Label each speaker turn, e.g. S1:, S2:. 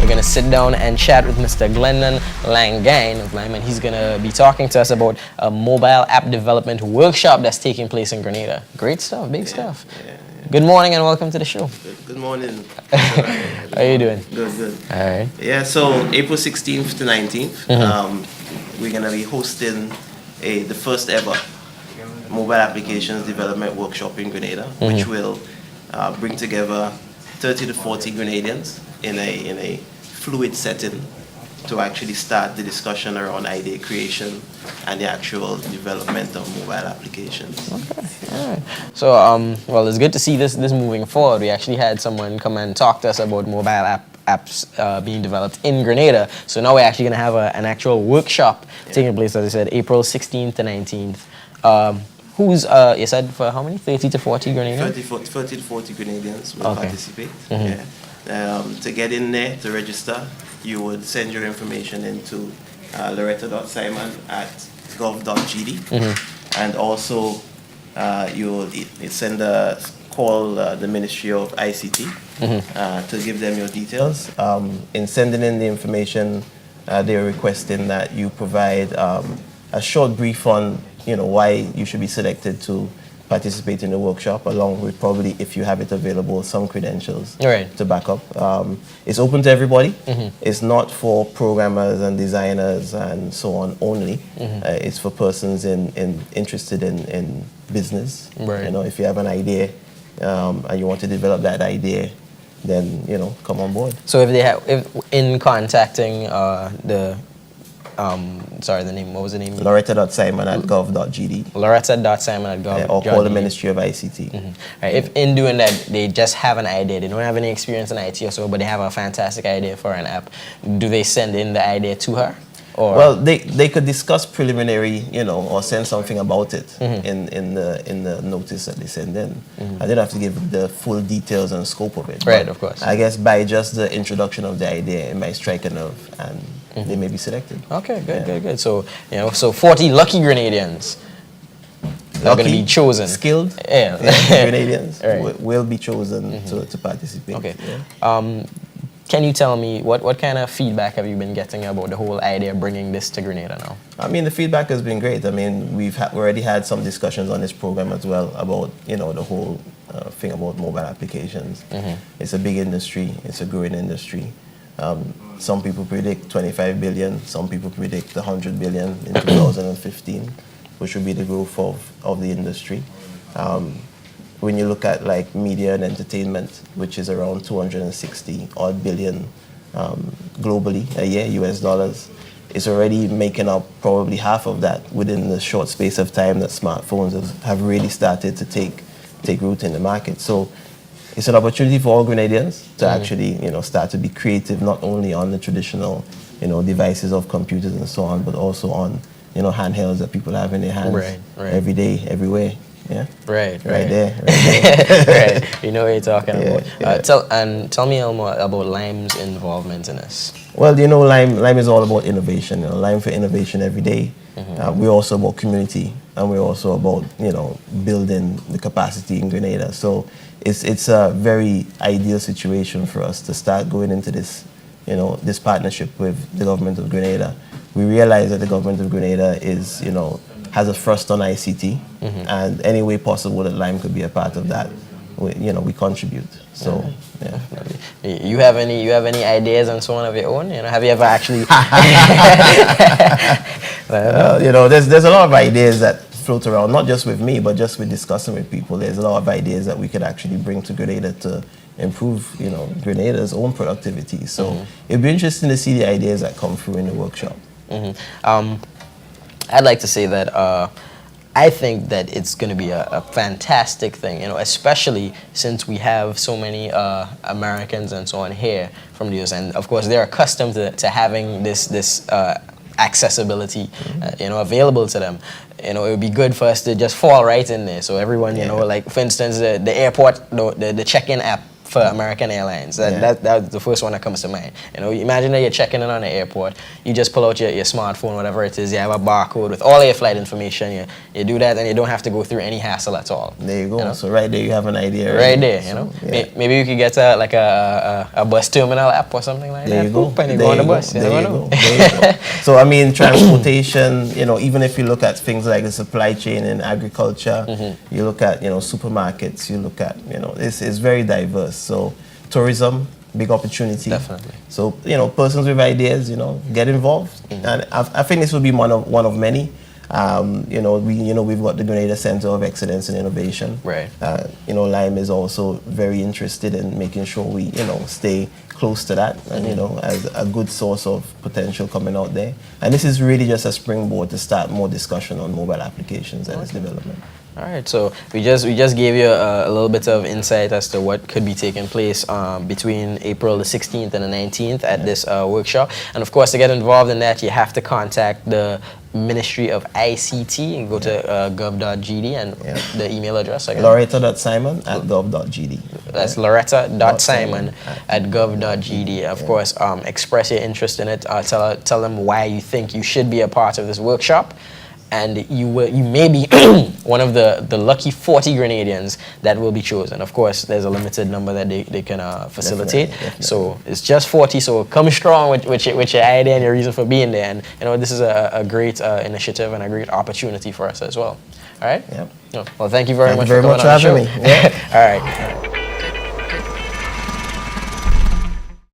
S1: We're going to sit down and chat with Mr. Glendon Langain of Lime, and he's going to be talking to us about a mobile app development workshop that's taking place in Grenada. Great stuff, big stuff. Good morning and welcome to the show.
S2: Good morning.
S1: How are you doing?
S2: Good.
S1: All right.
S2: Yeah, so April 16th to 19th, we're going to be hosting the first ever mobile applications development workshop in Grenada, which will bring together 30 to 40 Grenadians in a fluid setting to actually start the discussion around idea creation and the actual development of mobile applications.
S1: Okay, all right. So, well, it's good to see this moving forward. We actually had someone come and talk to us about mobile apps being developed in Grenada. So now we're actually going to have an actual workshop taking place, as I said, April 16th to 19th. Who's, you said for how many? 30 to 40 Grenadians?
S2: 30 to 40 Grenadians will participate. To get in there, to register, you would send your information into loretta.simon@gov.gd, and also you will call the Ministry of ICT to give them your details. In sending in the information, they are requesting that you provide a short brief on why you should be selected to participate in the workshop, along with probably, if you have it available, some credentials to back up. It's open to everybody. It's not for programmers and designers and so on only. It's for persons interested in business. If you have an idea and you want to develop that idea, then come on board.
S1: So if in contacting the name, what was the name?
S2: loretta.simon@gov.gd.
S1: loretta.simon@gov.gd.
S2: Or call the Ministry of ICT.
S1: Right, if in doing that, they just have an idea, they don't have any experience in IT or so, but they have a fantastic idea for an app, do they send in the idea to her? Or?
S2: Well, they could discuss preliminary, or send something about it in the notice that they send in. I didn't have to give the full details and scope of it.
S1: Right, of course.
S2: I guess by just the introduction of the idea, it might strike a nerve, and they may be selected.
S1: Okay, good. So, so 40 lucky Grenadians are going to be chosen.
S2: Skilled Grenadians will be chosen to participate.
S1: Okay. Can you tell me what kind of feedback have you been getting about the whole idea of bringing this to Grenada now?
S2: I mean, the feedback has been great. I mean, we've already had some discussions on this program as well about the whole thing about mobile applications. It's a big industry. It's a growing industry. Some people predict 25 billion. Some people predict 100 billion in 2015, which will be the growth of the industry. When you look at like media and entertainment, which is around 260 odd billion globally a year, US dollars, it's already making up probably half of that within the short space of time that smartphones have really started to take root in the market. So it's an opportunity for all Grenadians to actually start to be creative, not only on the traditional devices of computers and so on, but also on handhelds that people have in their hands every day, everywhere. Yeah. Right there.
S1: Right. You know what you're talking about. Tell me more about Lime's involvement in this.
S2: Well, Lime is all about innovation. Lime for innovation every day. We're also about community, and we're also about building the capacity in Grenada. So it's a very ideal situation for us to start going into this this partnership with the government of Grenada. We realize that the government of Grenada is has a thrust on ICT, and any way possible that Lime could be a part of that, we contribute. So,
S1: You have any ideas and so on of your own? Have you ever actually?
S2: There's a lot of ideas that float around, not just with me, but just with discussing with people. There's a lot of ideas that we could actually bring to Grenada to improve, Grenada's own productivity. So it'd be interesting to see the ideas that come through in the workshop.
S1: I'd like to say that I think that it's going to be a fantastic thing, especially since we have so many Americans and so on here from the US, and of course they're accustomed to having this accessibility, available to them. It would be good for us to just fall right in there. So everyone, like for instance, the airport, the check-in app for American Airlines. That's the first one that comes to mind. You know, imagine that you're checking in on the airport. You just pull out your smartphone, whatever it is. You have a barcode with all your flight information. You do that, and you don't have to go through any hassle at all.
S2: There you go.
S1: You know?
S2: So right there, you have an idea.
S1: Right there, you know.
S2: So, yeah.
S1: Maybe you could get a bus terminal app or something like
S2: there
S1: that.
S2: You go.
S1: Oop, and you go on the bus.
S2: There you go. There you go. So I mean, transportation. You know, even if you look at things like the supply chain in agriculture, you look at supermarkets. You look at it's very diverse. So tourism, big opportunity.
S1: Definitely.
S2: So persons with ideas, get involved, and I think this will be one of many. We've got the Grenada Center of Excellence and Innovation.
S1: Right.
S2: Lime is also very interested in making sure we stay close to that, and as a good source of potential coming out there. And this is really just a springboard to start more discussion on mobile applications and its development.
S1: All right, so we just gave you a little bit of insight as to what could be taking place between April the 16th and the 19th at this workshop. And of course, to get involved in that, you have to contact the Ministry of ICT and go to gov.gd and the email address again.
S2: Loretta.simon@gov.gd.
S1: That's Loretta.simon@gov.gd. Of course, express your interest in it. Tell them why you think you should be a part of this workshop. And you may be one of the lucky 40 Grenadians that will be chosen. Of course, there's a limited number that they can facilitate.
S2: Definitely.
S1: So it's just 40. So come strong with your idea and your reason for being there. And this is a great initiative and a great opportunity for us as well. All right.
S2: Yep.
S1: Well, thank you very much
S2: for
S1: coming on
S2: having
S1: the show.
S2: me. Yeah.
S1: All right.